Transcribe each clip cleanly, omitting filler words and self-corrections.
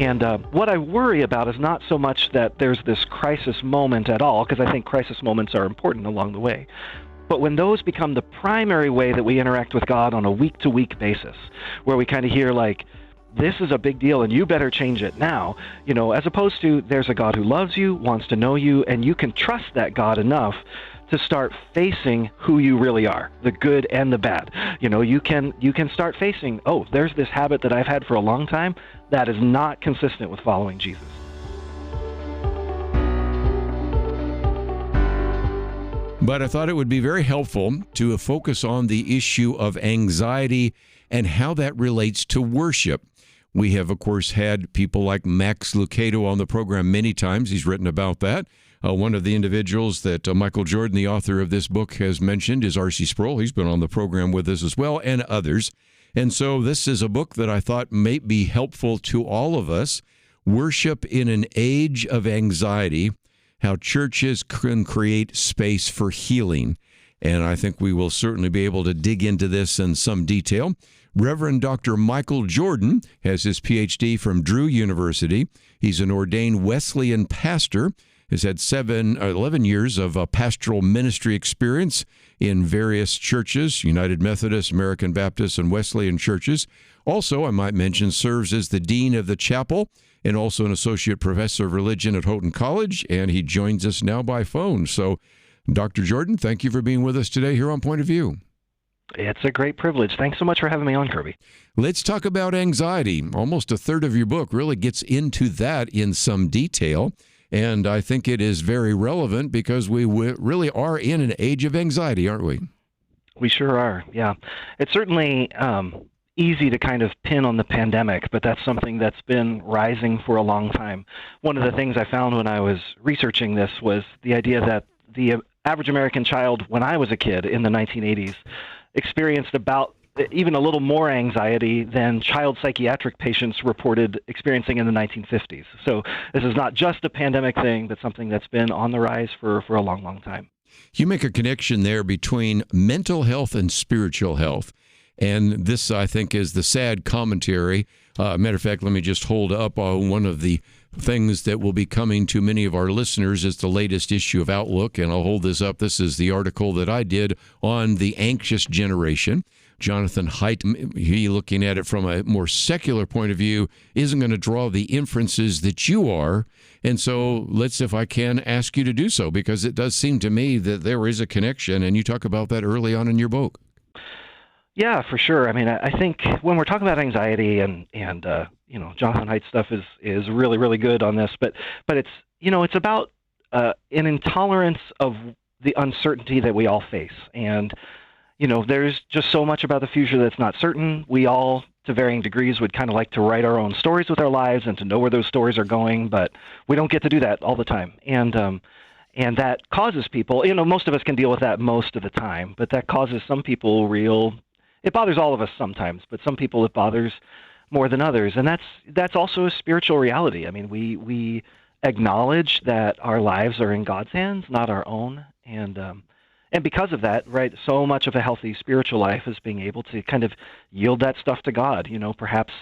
And what I worry about is not so much that there's this crisis moment at all, because I think crisis moments are important along the way. But when those become the primary way that we interact with God on a week-to-week basis, where we kind of hear like, this is a big deal and you better change it now, as opposed to there's a God who loves you, wants to know you, and you can trust that God enough to start facing who you really are, the good and the bad. You can start facing, oh, there's this habit that I've had for a long time that is not consistent with following Jesus. But I thought it would be very helpful to focus on the issue of anxiety and how that relates to worship. We have, of course, had people like Max Lucado on the program many times. He's written about that. One of the individuals that Michael Jordan, the author of this book, has mentioned is R.C. Sproul. He's been on the program with us as well, and others. And so this is a book that I thought may be helpful to all of us. Worship in an Age of Anxiety, How Churches Can Create Space for Healing. And I think we will certainly be able to dig into this in some detail. Reverend Dr. Michael Jordan has his Ph.D. from Drew University. He's an ordained Wesleyan pastor, has had 11 years of pastoral ministry experience in various churches, United Methodist, American Baptist, and Wesleyan churches. Also, I might mention, serves as the dean of the chapel and also an associate professor of religion at Houghton College, and he joins us now by phone. So, Dr. Jordan, thank you for being with us today here on Point of View. It's a great privilege. Thanks so much for having me on, Kerby. Let's talk about anxiety. Almost a third of your book really gets into that in some detail, and I think it is very relevant because we really are in an age of anxiety, aren't we? We sure are, yeah. It's certainly easy to kind of pin on the pandemic, but that's something that's been rising for a long time. One of the things I found when I was researching this was the idea that the average American child, when I was a kid in the 1980s, experienced about even a little more anxiety than child psychiatric patients reported experiencing in the 1950s. So this is not just a pandemic thing, but something that's been on the rise for a long, long time. You make a connection there between mental health and spiritual health. And this, I think, is the sad commentary. Matter of fact, let me just hold up one of the things that will be coming to many of our listeners. It's the latest issue of Outlook, and I'll hold this up. This is the article that I did on the anxious generation. Jonathan Haidt, he looking at it from a more secular point of view, isn't going to draw the inferences that you are. And so let's, if I can, ask you to do so, because it does seem to me that there is a connection, and you talk about that early on in your book. Yeah, for sure. I mean, I think when we're talking about anxiety and Jonathan Haidt's stuff is really, really good on this, but it's, it's about an intolerance of the uncertainty that we all face. And, there's just so much about the future that's not certain. We all, to varying degrees, would kind of like to write our own stories with our lives and to know where those stories are going, but we don't get to do that all the time. And that causes people, most of us can deal with that most of the time, but that causes some people it bothers all of us sometimes, but some people it bothers more than others. And that's also a spiritual reality. I mean, we acknowledge that our lives are in God's hands, not our own. And because of that, right, so much of a healthy spiritual life is being able to kind of yield that stuff to God. Perhaps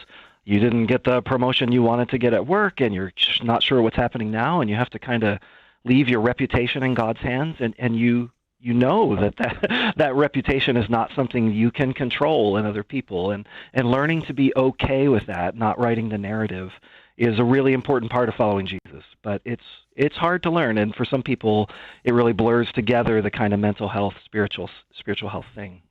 you didn't get the promotion you wanted to get at work, and you're just not sure what's happening now, and you have to kind of leave your reputation in God's hands, and you know that reputation is not something you can control in other people, and learning to be okay with that, not writing the narrative, is a really important part of following Jesus. But it's hard to learn, and for some people, it really blurs together the kind of mental health, spiritual health thing.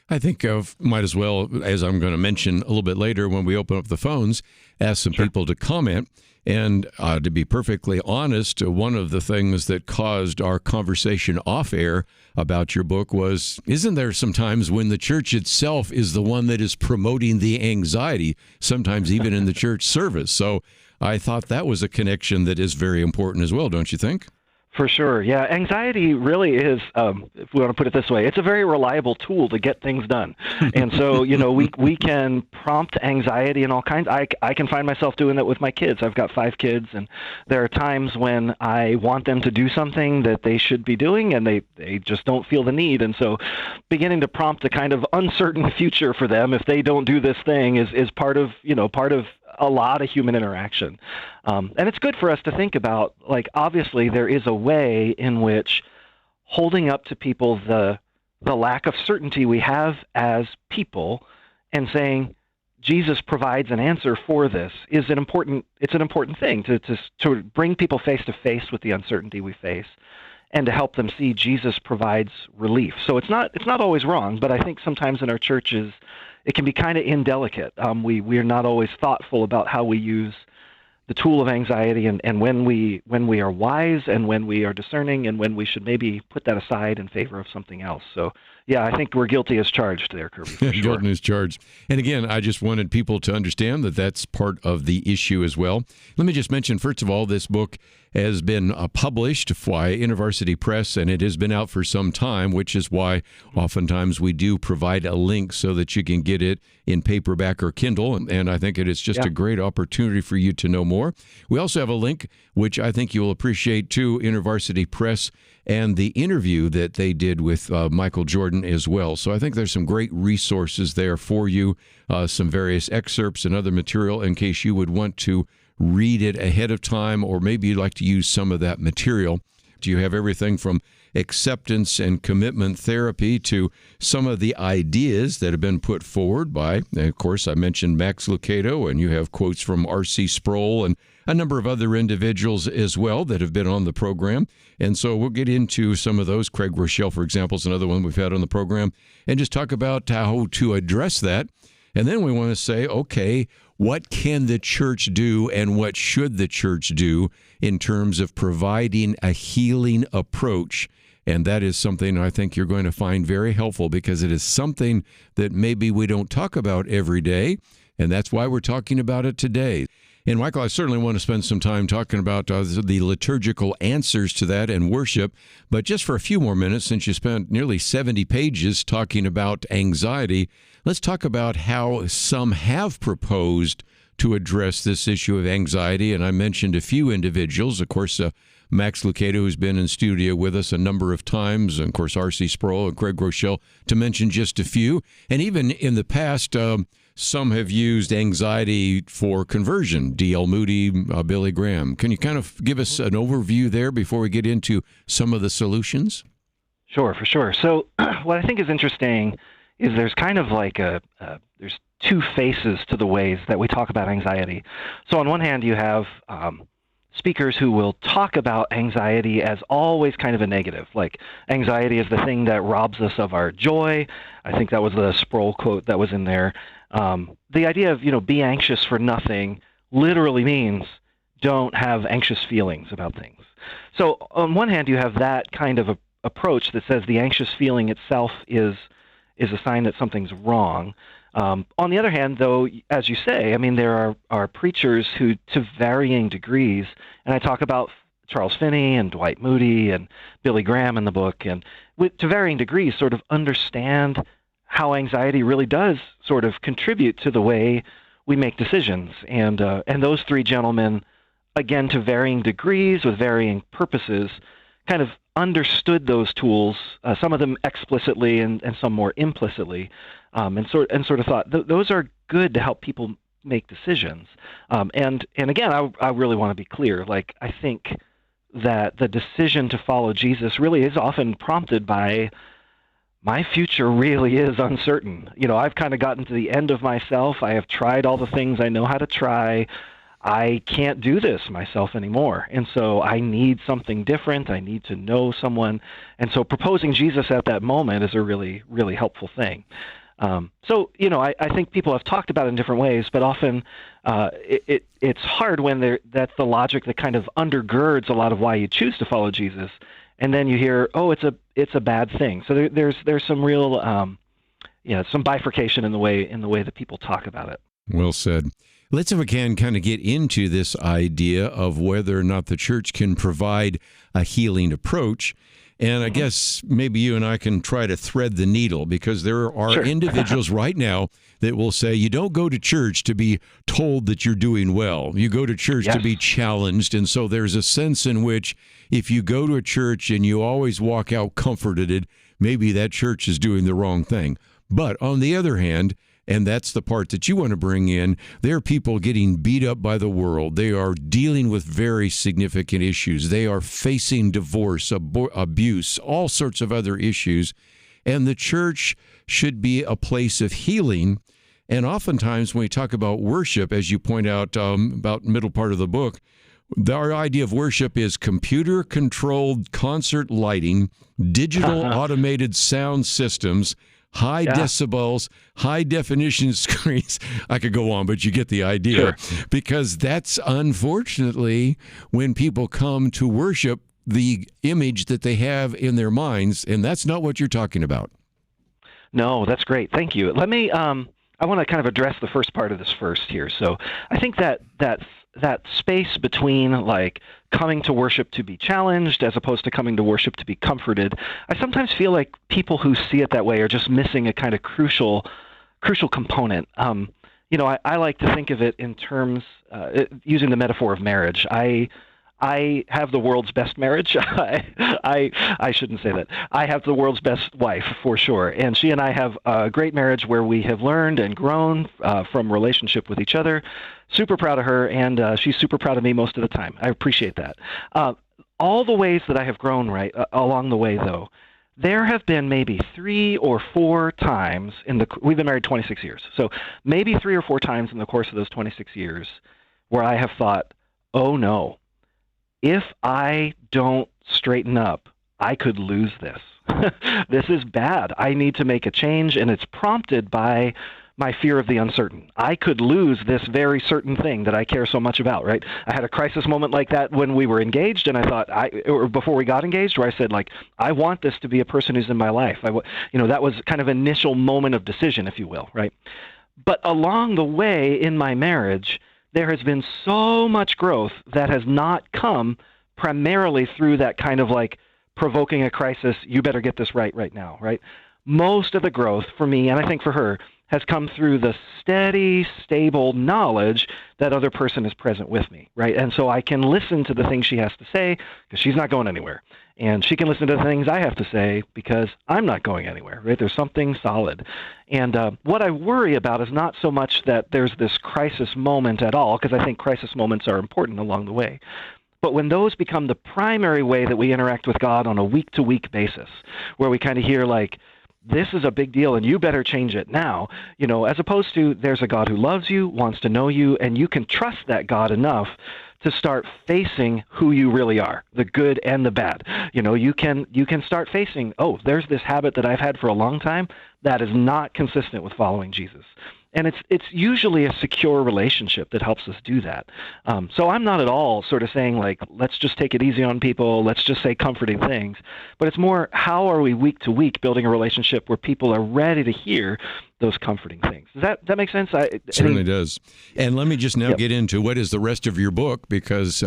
I think might as well, as I'm going to mention a little bit later when we open up the phones, ask some people to comment. And to be perfectly honest, one of the things that caused our conversation off air about your book was, isn't there sometimes when the church itself is the one that is promoting the anxiety, sometimes even in the church service? So I thought that was a connection that is very important as well, don't you think? For sure. Yeah. Anxiety really is, if we want to put it this way, it's a very reliable tool to get things done. And so, we can prompt anxiety in all kinds. I can find myself doing that with my kids. I've got 5 kids, and there are times when I want them to do something that they should be doing, and they just don't feel the need. And so beginning to prompt a kind of uncertain future for them if they don't do this thing is part of a lot of human interaction. And it's good for us to think about, like, obviously there is a way in which holding up to people the lack of certainty we have as people and saying Jesus provides an answer for this is an important thing to bring people face to face with the uncertainty we face and to help them see Jesus provides relief. So it's not always wrong, but I think sometimes in our churches it can be kind of indelicate. We are not always thoughtful about how we use the tool of anxiety and when we are wise and when we are discerning and when we should maybe put that aside in favor of something else. So yeah, I think we're guilty as charged there, Kerby. For sure. Guilty as charged. And again, I just wanted people to understand that that's part of the issue as well. Let me just mention, first of all, this book has been published by InterVarsity Press, and it has been out for some time, which is why oftentimes we do provide a link so that you can get it in paperback or Kindle, and I think it is just a great opportunity for you to know more. We also have a link, which I think you will appreciate, to InterVarsity Press and the interview that they did with Michael Jordan as well. So I think there's some great resources there for you, some various excerpts and other material in case you would want to read it ahead of time, or maybe you'd like to use some of that material. Do you have everything from acceptance and commitment therapy to some of the ideas that have been put forward by, and of course, I mentioned Max Lucado, and you have quotes from R.C. Sproul and a number of other individuals as well that have been on the program. And so we'll get into some of those. Craig Rochelle, for example, is another one we've had on the program, and just talk about how to address that. And then we want to say, okay, what can the church do and what should the church do in terms of providing a healing approach? And that is something I think you're going to find very helpful, because it is something that maybe we don't talk about every day, and that's why we're talking about it today. And Michael, I certainly want to spend some time talking about the liturgical answers to that and worship, but just for a few more minutes, since you spent nearly 70 pages talking about anxiety, let's talk about how some have proposed to address this issue of anxiety. And I mentioned a few individuals, of course, Max Lucado, who's been in studio with us a number of times, and of course, R.C. Sproul and Craig Rochelle, to mention just a few. And even in the past, some have used anxiety for conversion. D.L. Moody, Billy Graham. Can you kind of give us an overview there before we get into some of the solutions? Sure, for sure. So what I think is interesting is there's kind of like there's two faces to the ways that we talk about anxiety. So on one hand, you have speakers who will talk about anxiety as always kind of a negative, like anxiety is the thing that robs us of our joy. I think that was the Sproul quote that was in there. The idea of, be anxious for nothing literally means don't have anxious feelings about things. So on one hand, you have that kind of approach that says the anxious feeling itself is a sign that something's wrong. On the other hand, though, as you say, I mean, there are preachers who, to varying degrees, and I talk about Charles Finney and Dwight Moody and Billy Graham in the book, and to varying degrees sort of understand how anxiety really does sort of contribute to the way we make decisions. And those three gentlemen, again, to varying degrees with varying purposes, kind of understood those tools, some of them explicitly and some more implicitly, and sort of thought those are good to help people make decisions. And again, I really want to be clear. Like, I think that the decision to follow Jesus really is often prompted by my future really is uncertain. I've kind of gotten to the end of myself. I have tried all the things I know how to try. I can't do this myself anymore. And so I need something different. I need to know someone. And so proposing Jesus at that moment is a really, really helpful thing. I think people have talked about it in different ways, but often it's hard when that's the logic that kind of undergirds a lot of why you choose to follow Jesus. And then you hear, oh, it's a bad thing. So there's some real, some bifurcation in the way that people talk about it. Well said. Let's, if we can, kind of get into this idea of whether or not the church can provide a healing approach. And I guess maybe you and I can try to thread the needle, because there are individuals right now that will say you don't go to church to be told that you're doing well. You go to church to be challenged. And so there's a sense in which if you go to a church and you always walk out comforted, maybe that church is doing the wrong thing. But on the other hand, and that's the part that you want to bring in. There are people getting beat up by the world. They are dealing with very significant issues. They are facing divorce, abuse, all sorts of other issues. And the church should be a place of healing. And oftentimes when we talk about worship, as you point out about middle part of the book, our idea of worship is computer-controlled concert lighting, digital automated sound systems, high decibels, high-definition screens. I could go on, but you get the idea. Sure. Because that's, unfortunately, when people come to worship, the image that they have in their minds, and that's not what you're talking about. No, that's great. Thank you. Let me, I want to kind of address the first part of this first here. So I think that space between like coming to worship to be challenged as opposed to coming to worship to be comforted, I sometimes feel like people who see it that way are just missing a kind of crucial component. I like to think of it in terms, using the metaphor of marriage. I have the world's best marriage. I shouldn't say that. I have the world's best wife, for sure. And she and I have a great marriage where we have learned and grown from relationship with each other. Super proud of her, and she's super proud of me most of the time. I appreciate that. All the ways that I have grown along the way, though, there have been maybe 3 or 4 times we've been married 26 years. So maybe 3 or 4 times in the course of those 26 years where I have thought, oh no, if I don't straighten up, I could lose this. This is bad. I need to make a change, and it's prompted by my fear of the uncertain. I could lose this very certain thing that I care so much about, right? I had a crisis moment like that when we were engaged, and I thought, or before we got engaged, where I said, like, I want this to be a person who's in my life. That was kind of initial moment of decision, if you will, right? But along the way in my marriage, there has been so much growth that has not come primarily through that kind of like provoking a crisis, you better get this right now, right? Most of the growth for me, and I think for her, has come through the steady, stable knowledge that other person is present with me, right? And so I can listen to the things she has to say because she's not going anywhere. And she can listen to the things I have to say because I'm not going anywhere, right? There's something solid. And what I worry about is not so much that there's this crisis moment at all, because I think crisis moments are important along the way. But when those become the primary way that we interact with God on a week-to-week basis, where we kind of hear like, this is a big deal and you better change it now, as opposed to there's a God who loves you, wants to know you, and you can trust that God enough to start facing who you really are, the good and the bad. You can start facing, there's this habit that I've had for a long time that is not consistent with following Jesus. And it's usually a secure relationship that helps us do that. So I'm not at all sort of saying like, let's just take it easy on people, let's just say comforting things. But it's more, how are we week to week building a relationship where people are ready to hear those comforting things? Does that make sense? Certainly does. And let me just now get into what is the rest of your book, because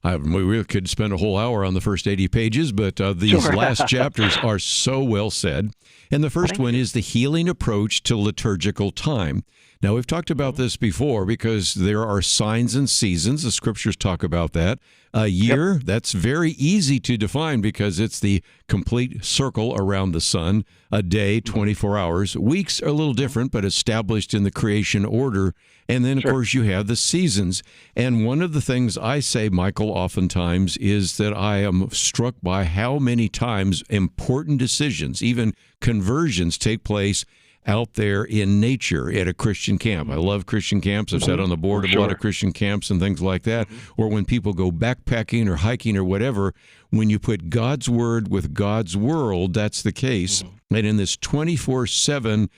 we really could spend a whole hour on the first 80 pages, but these last chapters are so well said. And the first one is the healing approach to liturgical time. Now, we've talked about this before because there are signs and seasons. The scriptures talk about that. A year, that's very easy to define because it's the complete circle around the sun. A day, 24 hours. Weeks are a little different, but established in the creation order. And then, of course, you have the seasons. And one of the things I say, Michael, oftentimes is that I am struck by how many times important decisions, even conversions, take place out there in nature at a Christian camp. I love Christian camps. I've sat on the board of a lot of Christian camps and things like that. Or when people go backpacking or hiking or whatever, when you put God's word with God's world, that's the case. And in this 24/7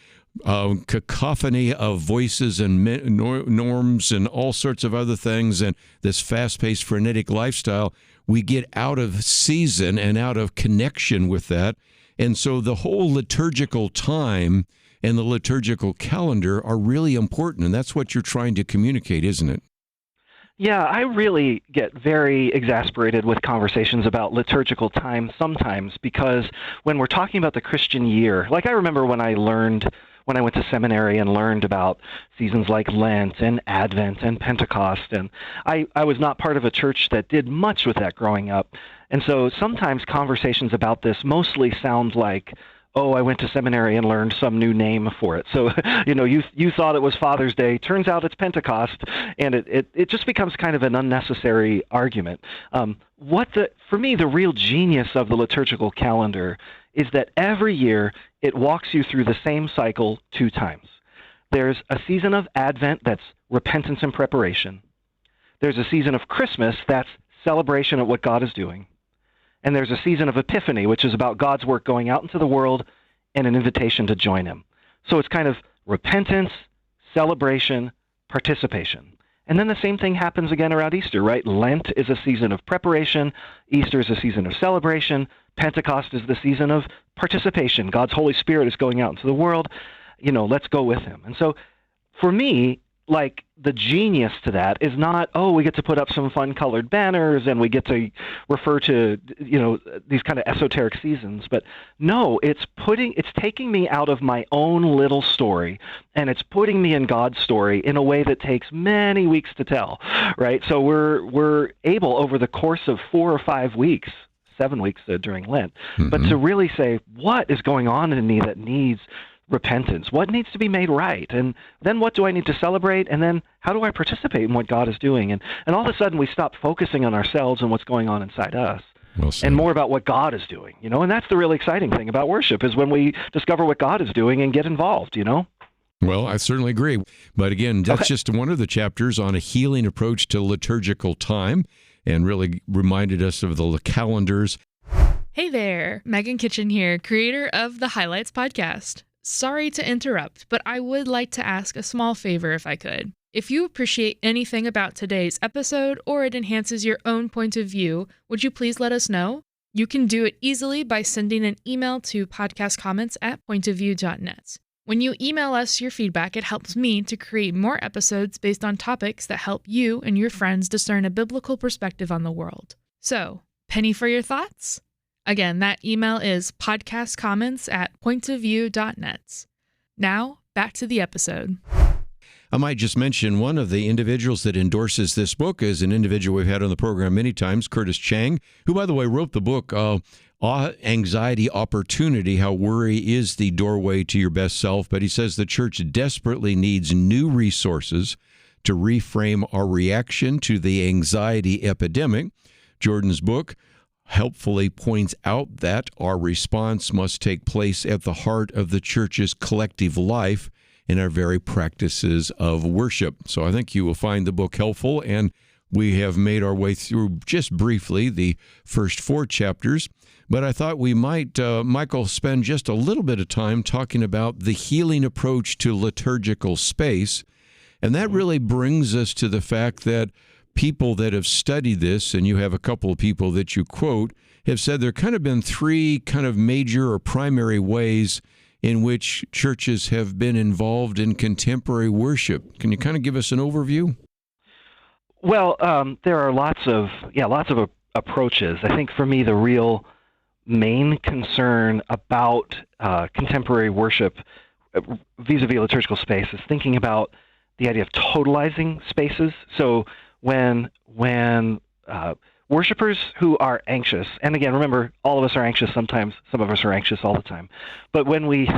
cacophony of voices and norms and all sorts of other things, and this fast-paced, frenetic lifestyle, we get out of season and out of connection with that. And so the whole liturgical time and the liturgical calendar are really important, and that's what you're trying to communicate, isn't it? Yeah, I really get very exasperated with conversations about liturgical time sometimes, because when we're talking about the Christian year, like I remember when I went to seminary and learned about seasons like Lent and Advent and Pentecost, and I was not part of a church that did much with that growing up. And so sometimes conversations about this mostly sound like, oh, I went to seminary and learned some new name for it. So, you thought it was Father's Day. Turns out it's Pentecost, and it just becomes kind of an unnecessary argument. For me, the real genius of the liturgical calendar is that every year it walks you through the same cycle 2 times. There's a season of Advent that's repentance and preparation. There's a season of Christmas that's celebration of what God is doing. And there's a season of Epiphany, which is about God's work going out into the world and an invitation to join him. So it's kind of repentance, celebration, participation. And then the same thing happens again around Easter, right? Lent is a season of preparation. Easter is a season of celebration. Pentecost is the season of participation. God's Holy Spirit is going out into the world. Let's go with him. And so for me, like, the genius to that is not, oh, we get to put up some fun colored banners and we get to refer to, these kind of esoteric seasons. But no, it's taking me out of my own little story and it's putting me in God's story in a way that takes many weeks to tell, right? So we're able over the course of 4 or 5 weeks, 7 weeks during Lent, but to really say, what is going on in me that needs repentance? What needs to be made right? And then what do I need to celebrate? And then how do I participate in what God is doing? And all of a sudden we stop focusing on ourselves and what's going on inside us. Well said. And more about what God is doing, and that's the really exciting thing about worship is when we discover what God is doing and get involved, Well, I certainly agree. But again, that's just one of the chapters on a healing approach to liturgical time and really reminded us of the calendars. Hey there, Megan Kitchen here, creator of the Highlights podcast. Sorry to interrupt, but I would like to ask a small favor if I could. If you appreciate anything about today's episode or it enhances your own point of view, would you please let us know? You can do it easily by sending an email to podcastcomments@pointofview.net. When you email us your feedback, it helps me to create more episodes based on topics that help you and your friends discern a biblical perspective on the world. So, penny for your thoughts? Again, that email is podcastcomments@pointofview.net. Now, back to the episode. I might just mention one of the individuals that endorses this book is an individual we've had on the program many times, Curtis Chang, who, by the way, wrote the book, Anxiety Opportunity, How Worry is the Doorway to Your Best Self. But he says the church desperately needs new resources to reframe our reaction to the anxiety epidemic. Jordan's book helpfully points out that our response must take place at the heart of the church's collective life in our very practices of worship. So I think you will find the book helpful, and we have made our way through just briefly the first 4 chapters. But I thought we might, Michael, spend just a little bit of time talking about the healing approach to liturgical space. And that really brings us to the fact that people that have studied this, and you have a couple of people that you quote, have said there kind of been 3 kind of major or primary ways in which churches have been involved in contemporary worship. Can you kind of give us an overview? Well, there are lots of approaches. I think for me, the real main concern about contemporary worship vis-a-vis liturgical space is thinking about the idea of totalizing spaces. So when worshipers who are anxious, and again, remember, all of us are anxious sometimes, some of us are anxious all the time, but when we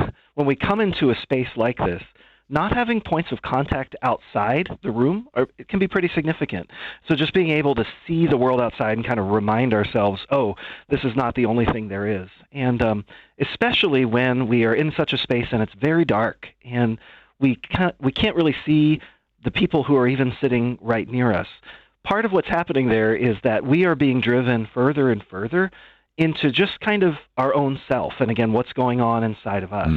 come into a space like this, not having points of contact outside the room, it can be pretty significant. So just being able to see the world outside and kind of remind ourselves, oh, this is not the only thing there is. And especially when we are in such a space and it's very dark and we can't really see the people who are even sitting right near us. Part of what's happening there is that we are being driven further and further into just kind of our own self, and again, what's going on inside of us.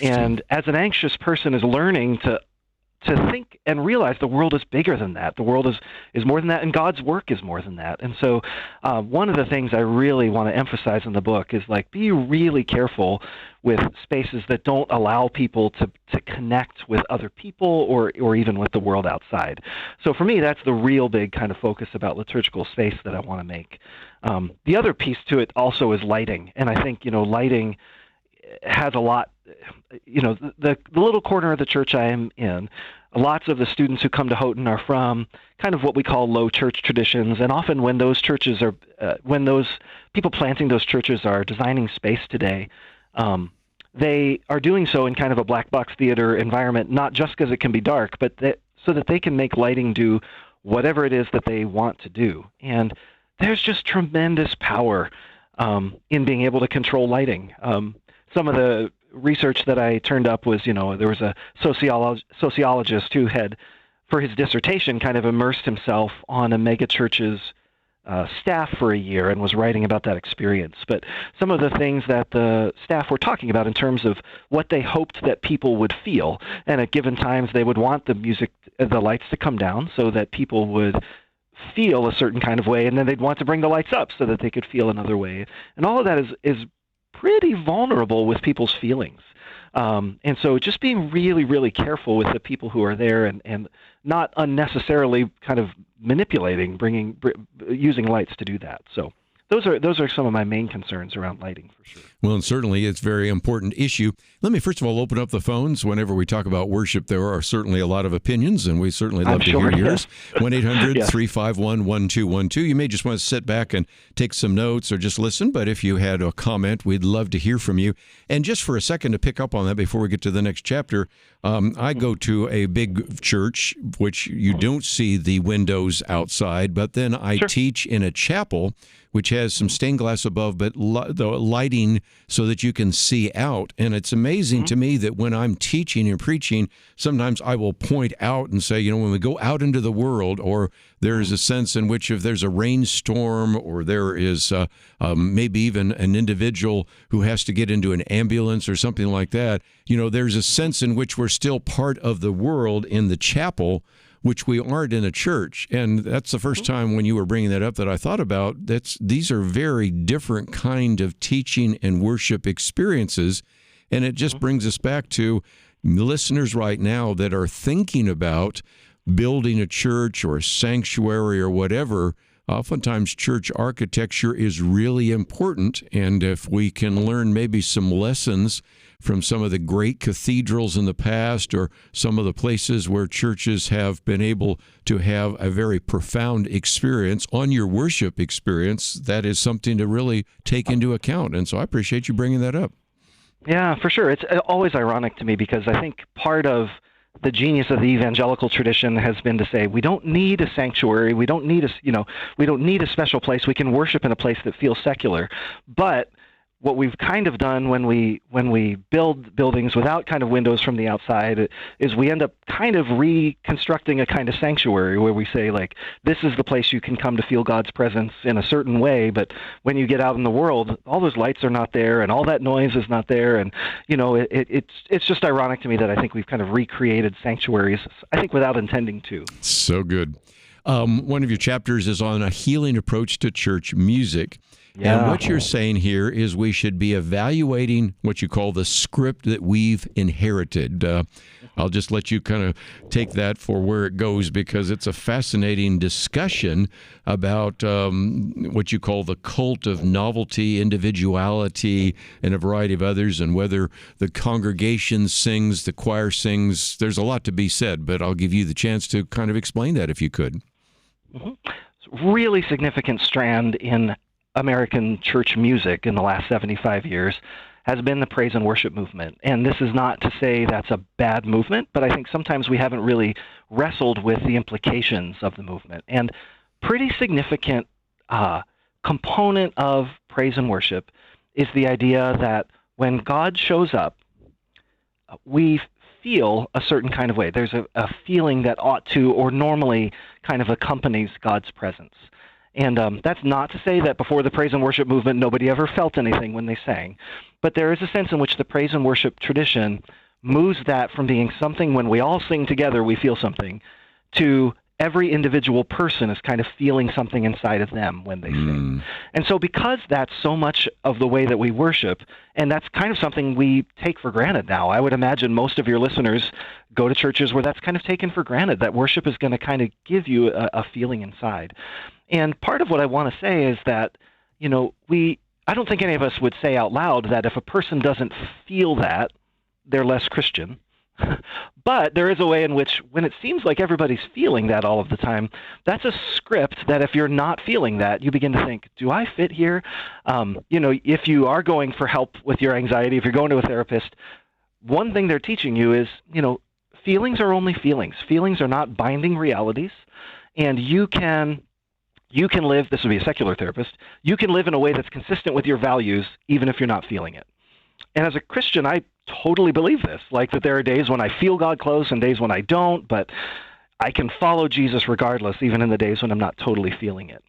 And as an anxious person is learning to think and realize the world is bigger than that. The world is more than that, and God's work is more than that. And so one of the things I really want to emphasize in the book is, like, be really careful with spaces that don't allow people to connect with other people or even with the world outside. So for me, that's the real big kind of focus about liturgical space that I want to make. The other piece to it also is lighting, and I think, lighting has a lot, the little corner of the church I am in, lots of the students who come to Houghton are from kind of what we call low church traditions, and often when those churches are, when those people planting those churches are designing space today, they are doing so in kind of a black box theater environment, not just because it can be dark, but so that they can make lighting do whatever it is that they want to do. And there's just tremendous power in being able to control lighting. Some of the research that I turned up was, there was a sociologist who had, for his dissertation, kind of immersed himself on a megachurch's staff for a year and was writing about that experience. But some of the things that the staff were talking about in terms of what they hoped that people would feel, and at given times they would want the lights to come down so that people would feel a certain kind of way, and then they'd want to bring the lights up so that they could feel another way. And all of that is pretty vulnerable with people's feelings. And so just being really, really careful with the people who are there and not unnecessarily kind of manipulating, using lights to do that. So those are some of my main concerns around lighting, for sure. Well, and certainly it's a very important issue. Let me first of all open up the phones. Whenever we talk about worship, there are certainly a lot of opinions, and we certainly love to hear yours. 1-800-351-1212. You may just want to sit back and take some notes or just listen, but if you had a comment, we'd love to hear from you. And just for a second to pick up on that before we get to the next chapter, I go to a big church, which you don't see the windows outside, but then I teach in a chapel which has some stained glass above, but the lighting so that you can see out. And it's amazing to me that when I'm teaching and preaching, sometimes I will point out and say, when we go out into the world, or there is a sense in which if there's a rainstorm, or there is maybe even an individual who has to get into an ambulance or something like that, there's a sense in which we're still part of the world in the chapel, which we aren't in a church. And that's the first time when you were bringing that up that I thought about. These are very different kind of teaching and worship experiences. And it just brings us back to listeners right now that are thinking about building a church or a sanctuary or whatever. Oftentimes church architecture is really important. And if we can learn maybe some lessons from some of the great cathedrals in the past, or some of the places where churches have been able to have a very profound experience on your worship experience, that is something to really take into account. And so I appreciate you bringing that up. Yeah, for sure. It's always ironic to me because I think part of the genius of the evangelical tradition has been to say we don't need a sanctuary, we don't need a special place. We can worship in a place that feels secular. But what we've kind of done when we build buildings without kind of windows from the outside is we end up kind of reconstructing a kind of sanctuary where we say, like, this is the place you can come to feel God's presence in a certain way, but when you get out in the world, all those lights are not there and all that noise is not there, and it's just ironic to me that I think we've kind of recreated sanctuaries, I think, without intending to. So good. One of your chapters is on a healing approach to church music. Yeah. And what you're saying here is we should be evaluating what you call the script that we've inherited. I'll just let you kind of take that for where it goes, because it's a fascinating discussion about what you call the cult of novelty, individuality, and a variety of others, and whether the congregation sings, the choir sings. There's a lot to be said, but I'll give you the chance to kind of explain that if you could. It's a really significant strand in American church music in the last 75 years has been the praise and worship movement. And this is not to say that's a bad movement, but I think sometimes we haven't really wrestled with the implications of the movement. And pretty significant component of praise and worship is the idea that when God shows up, we feel a certain kind of way. There's a feeling that ought to or normally kind of accompanies God's presence. And that's not to say that before the praise and worship movement, nobody ever felt anything when they sang. But there is a sense in which the praise and worship tradition moves that from being something when we all sing together, we feel something, to every individual person is kind of feeling something inside of them when they sing. And so because that's so much of the way that we worship, and that's kind of something we take for granted now, I would imagine most of your listeners go to churches where that's kind of taken for granted, that worship is going to kind of give you a feeling inside. And part of what I want to say is that, I don't think any of us would say out loud that if a person doesn't feel that, they're less Christian, But there is a way in which, when it seems like everybody's feeling that all of the time, that's a script that if you're not feeling that, you begin to think, do I fit here? If you are going for help with your anxiety, if you're going to a therapist, one thing they're teaching you is, feelings are only feelings. Feelings are not binding realities, and you can live, this would be a secular therapist, you can live in a way that's consistent with your values even if you're not feeling it. And as a Christian, I totally believe this, like that there are days when I feel God close and days when I don't, but I can follow Jesus regardless, even in the days when I'm not totally feeling it.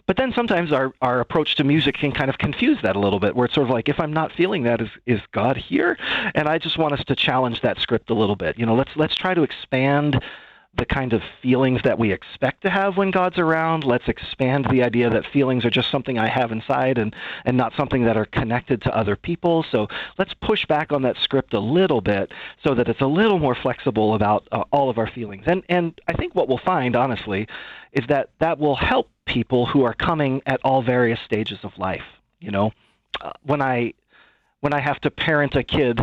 But then sometimes our approach to music can kind of confuse that a little bit, where it's sort of like, if I'm not feeling that, is God here? And I just want us to challenge that script a little bit. Let's try to expand the kind of feelings that we expect to have when God's around. Let's expand the idea that feelings are just something I have inside and not something that are connected to other people. So let's push back on that script a little bit so that it's a little more flexible about all of our feelings. And I think what we'll find, honestly, is that will help people who are coming at all various stages of life. When I have to parent a kid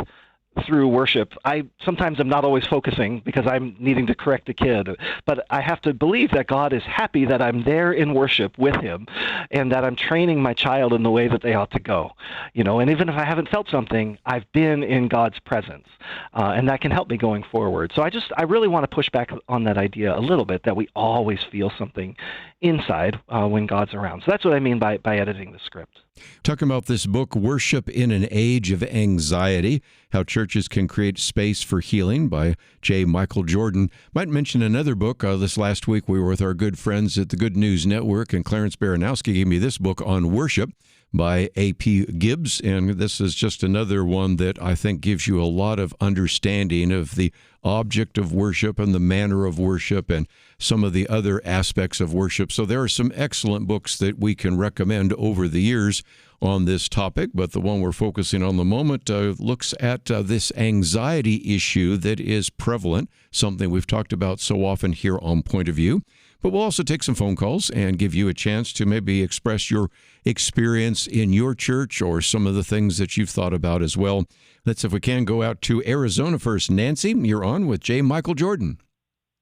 through worship, I sometimes am not always focusing because I'm needing to correct the kid, but I have to believe that God is happy that I'm there in worship with him and that I'm training my child in the way that they ought to go. And even if I haven't felt something, I've been in God's presence, and that can help me going forward. So I really want to push back on that idea a little bit, that we always feel something inside when God's around. So that's what I mean by editing the script. Talking about this book, Worship in an Age of Anxiety, How Churches Can Create Space for Healing by J. Michael Jordan. Might mention another book. This last week we were with our good friends at the Good News Network, and Clarence Baranowski gave me this book on worship by A.P. Gibbs, and this is just another one that I think gives you a lot of understanding of the object of worship and the manner of worship and some of the other aspects of worship. So there are some excellent books that we can recommend over the years on this topic, but the one we're focusing on the moment looks at this anxiety issue that is prevalent, something we've talked about so often here on Point of View. But we'll also take some phone calls and give you a chance to maybe express your experience in your church or some of the things that you've thought about as well. Let's, if we can, go out to Arizona first. Nancy, you're on with J. Michael Jordan.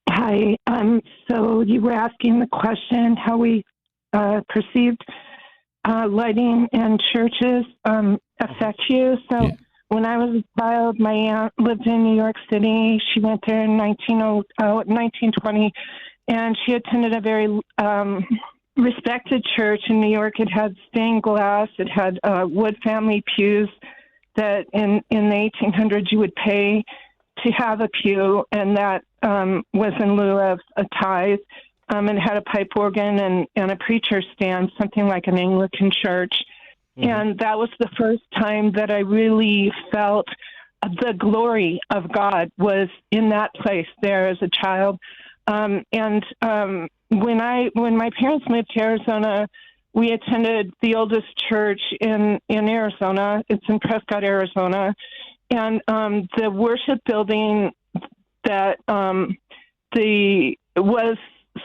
Hi. So you were asking the question how we perceived lighting in churches affect you. So when I was a child, my aunt lived in New York City. She went there in 1920. And she attended a very respected church in New York. It had stained glass. It had wood family pews that in the 1800s you would pay to have a pew, and that was in lieu of a tithe. And it had a pipe organ and a preacher stand, something like an Anglican church. Mm-hmm. And that was the first time that I really felt the glory of God was in that place there as a child. When my parents moved to Arizona, we attended the oldest church in Arizona. It's in Prescott, Arizona. And the worship building that was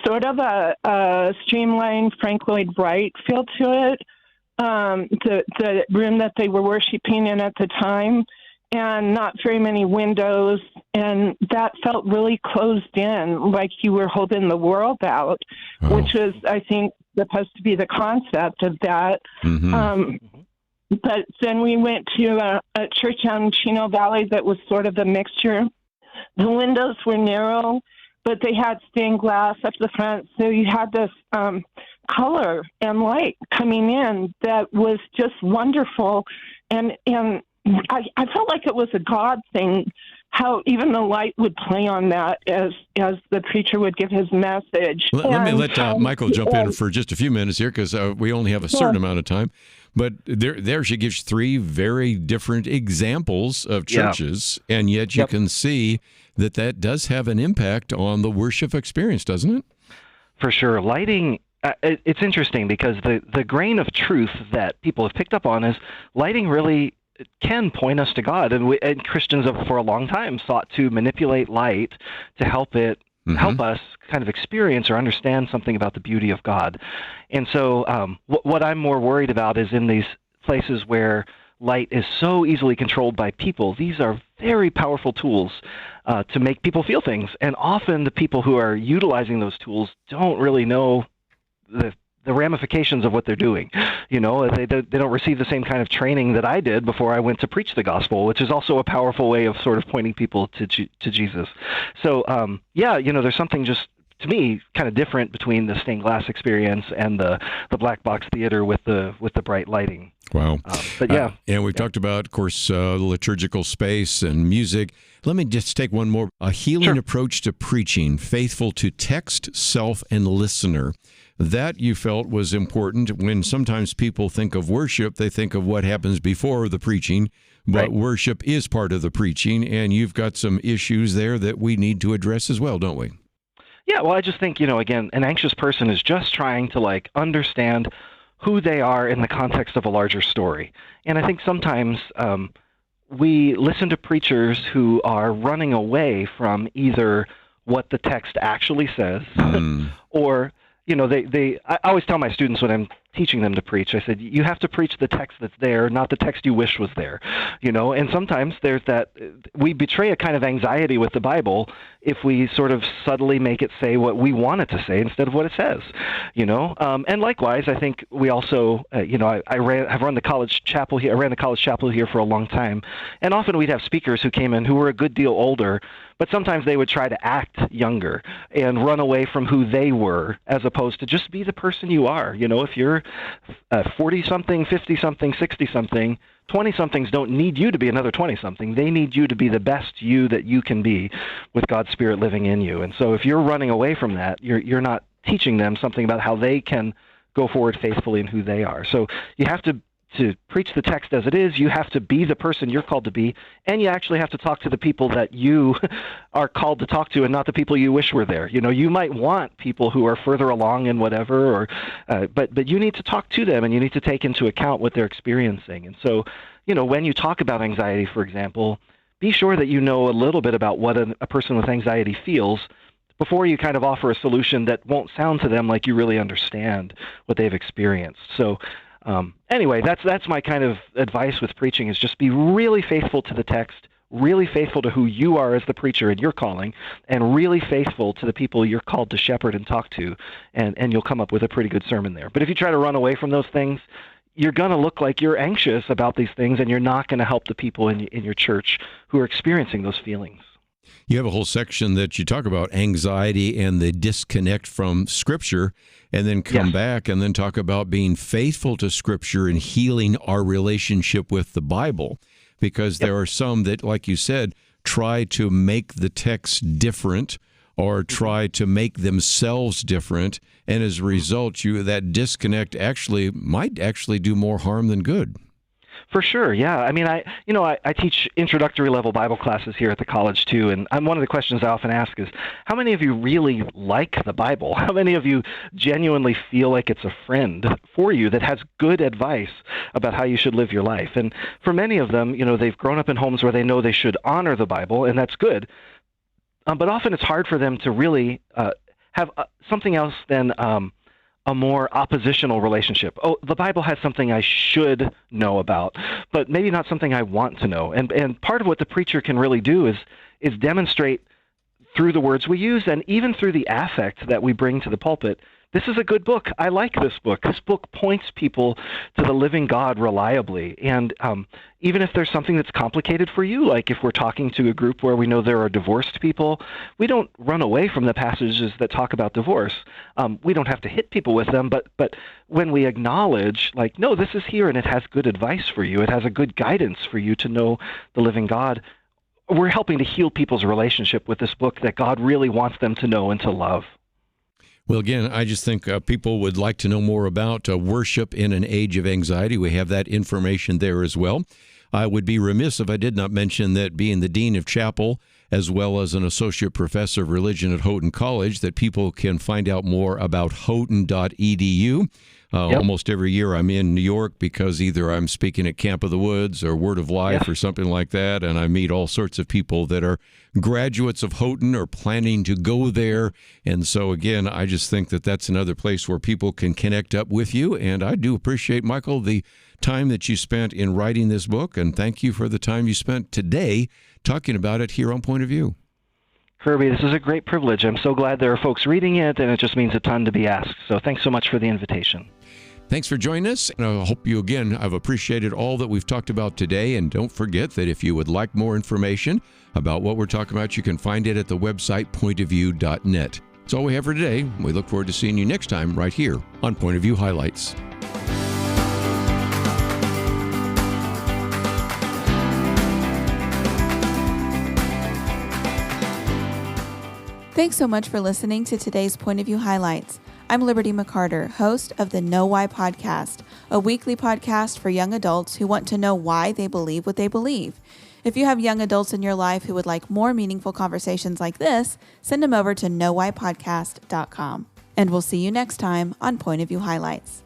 sort of a streamlined Frank Lloyd Wright feel to it, the room that they were worshiping in at the time, and not very many windows, and that felt really closed in, like you were holding the world out, which was, I think, supposed to be the concept of that. Mm-hmm. But then we went to a church out in Chino Valley that was sort of a mixture. The windows were narrow, but they had stained glass up the front, so you had this color and light coming in that was just wonderful, and I felt like it was a God thing, how even the light would play on that as the preacher would give his message. Let me let Michael jump in for just a few minutes here, because we only have a certain amount of time. But there she gives three very different examples of churches, and yet you can see that does have an impact on the worship experience, doesn't it? For sure. Lighting, it's interesting because the grain of truth that people have picked up on is lighting really can point us to God, and Christians have for a long time sought to manipulate light to help it help us kind of experience or understand something about the beauty of God. And so what I'm more worried about is in these places where light is so easily controlled by people, these are very powerful tools to make people feel things. And often the people who are utilizing those tools don't really know the ramifications of what they're doing. They don't receive the same kind of training that I did before I went to preach the gospel, which is also a powerful way of sort of pointing people to Jesus. So, there's something just, to me, kind of different between the stained glass experience and the black box theater with the bright lighting. Wow. And we've Yeah. talked about, of course, liturgical space and music. Let me just take one more. A healing approach to preaching, faithful to text, self, and listener. That you felt was important. When sometimes people think of worship, they think of what happens before the preaching, but worship is part of the preaching, and you've got some issues there that we need to address as well, don't we? Yeah, well, I just think, again, an anxious person is just trying to understand who they are in the context of a larger story. And I think sometimes we listen to preachers who are running away from either what the text actually says or I always tell my students when I'm teaching them to preach, I said, you have to preach the text that's there, not the text you wish was there. And sometimes there's that, we betray a kind of anxiety with the Bible if we sort of subtly make it say what we want it to say instead of what it says, and likewise, I think we also, I've run the college chapel here. I ran the college chapel here for a long time, and often we'd have speakers who came in who were a good deal older, but sometimes they would try to act younger and run away from who they were, as opposed to just be the person you are. If you're 40-something, 50-something, 60-something, 20-somethings don't need you to be another 20-something. They need you to be the best you that you can be with God's Spirit living in you. And so if you're running away from that, you're not teaching them something about how they can go forward faithfully in who they are. So you have to preach the text as it is. You have to be the person you're called to be, and you actually have to talk to the people that you are called to talk to and not the people you wish were there. You might want people who are further along in whatever, but you need to talk to them, and you need to take into account what they're experiencing. And so, when you talk about anxiety, for example, be sure that you know a little bit about what a person with anxiety feels before you kind of offer a solution that won't sound to them like you really understand what they've experienced. So anyway, that's my kind of advice with preaching, is just be really faithful to the text, really faithful to who you are as the preacher in your calling, and really faithful to the people you're called to shepherd and talk to, and you'll come up with a pretty good sermon there. But if you try to run away from those things, you're going to look like you're anxious about these things, and you're not going to help the people in your church who are experiencing those feelings. You have a whole section that you talk about anxiety and the disconnect from Scripture, and then come back and then talk about being faithful to Scripture and healing our relationship with the Bible. Because there are some that, like you said, try to make the text different or try to make themselves different, and as a result, that disconnect might actually do more harm than good. For sure, yeah. I mean, I teach introductory level Bible classes here at the college too, and one of the questions I often ask is, how many of you really like the Bible? How many of you genuinely feel like it's a friend for you that has good advice about how you should live your life? And for many of them, they've grown up in homes where they know they should honor the Bible, and that's good. But often it's hard for them to really have something else than a more oppositional relationship. Oh, the Bible has something I should know about, but maybe not something I want to know. And part of what the preacher can really do is demonstrate through the words we use and even through the affect that we bring to the pulpit. This is a good book. I like this book. This book points people to the living God reliably. And even if there's something that's complicated for you, like if we're talking to a group where we know there are divorced people, we don't run away from the passages that talk about divorce. We don't have to hit people with them, but when we acknowledge, no, this is here and it has good advice for you, it has a good guidance for you to know the living God, we're helping to heal people's relationship with this book that God really wants them to know and to love. Well, again, I just think people would like to know more about worship in an age of anxiety. We have that information there as well. I would be remiss if I did not mention that being the Dean of Chapel, as well as an Associate Professor of Religion at Houghton College, that people can find out more about houghton.edu. Almost every year I'm in New York because either I'm speaking at Camp of the Woods or Word of Life or something like that, and I meet all sorts of people that are graduates of Houghton or planning to go there. And so, again, I just think that that's another place where people can connect up with you. And I do appreciate, Michael, the time that you spent in writing this book, and thank you for the time you spent today talking about it here on Point of View. Kerby, this is a great privilege. I'm so glad there are folks reading it, and it just means a ton to be asked. So thanks so much for the invitation. Thanks for joining us. And I hope you again have appreciated all that we've talked about today. And don't forget that if you would like more information about what we're talking about, you can find it at the website pointofview.net. That's all we have for today. We look forward to seeing you next time right here on Point of View Highlights. Thanks so much for listening to today's Point of View Highlights. I'm Liberty McCarter, host of the Know Why podcast, a weekly podcast for young adults who want to know why they believe what they believe. If you have young adults in your life who would like more meaningful conversations like this, send them over to knowwhypodcast.com. And we'll see you next time on Point of View Highlights.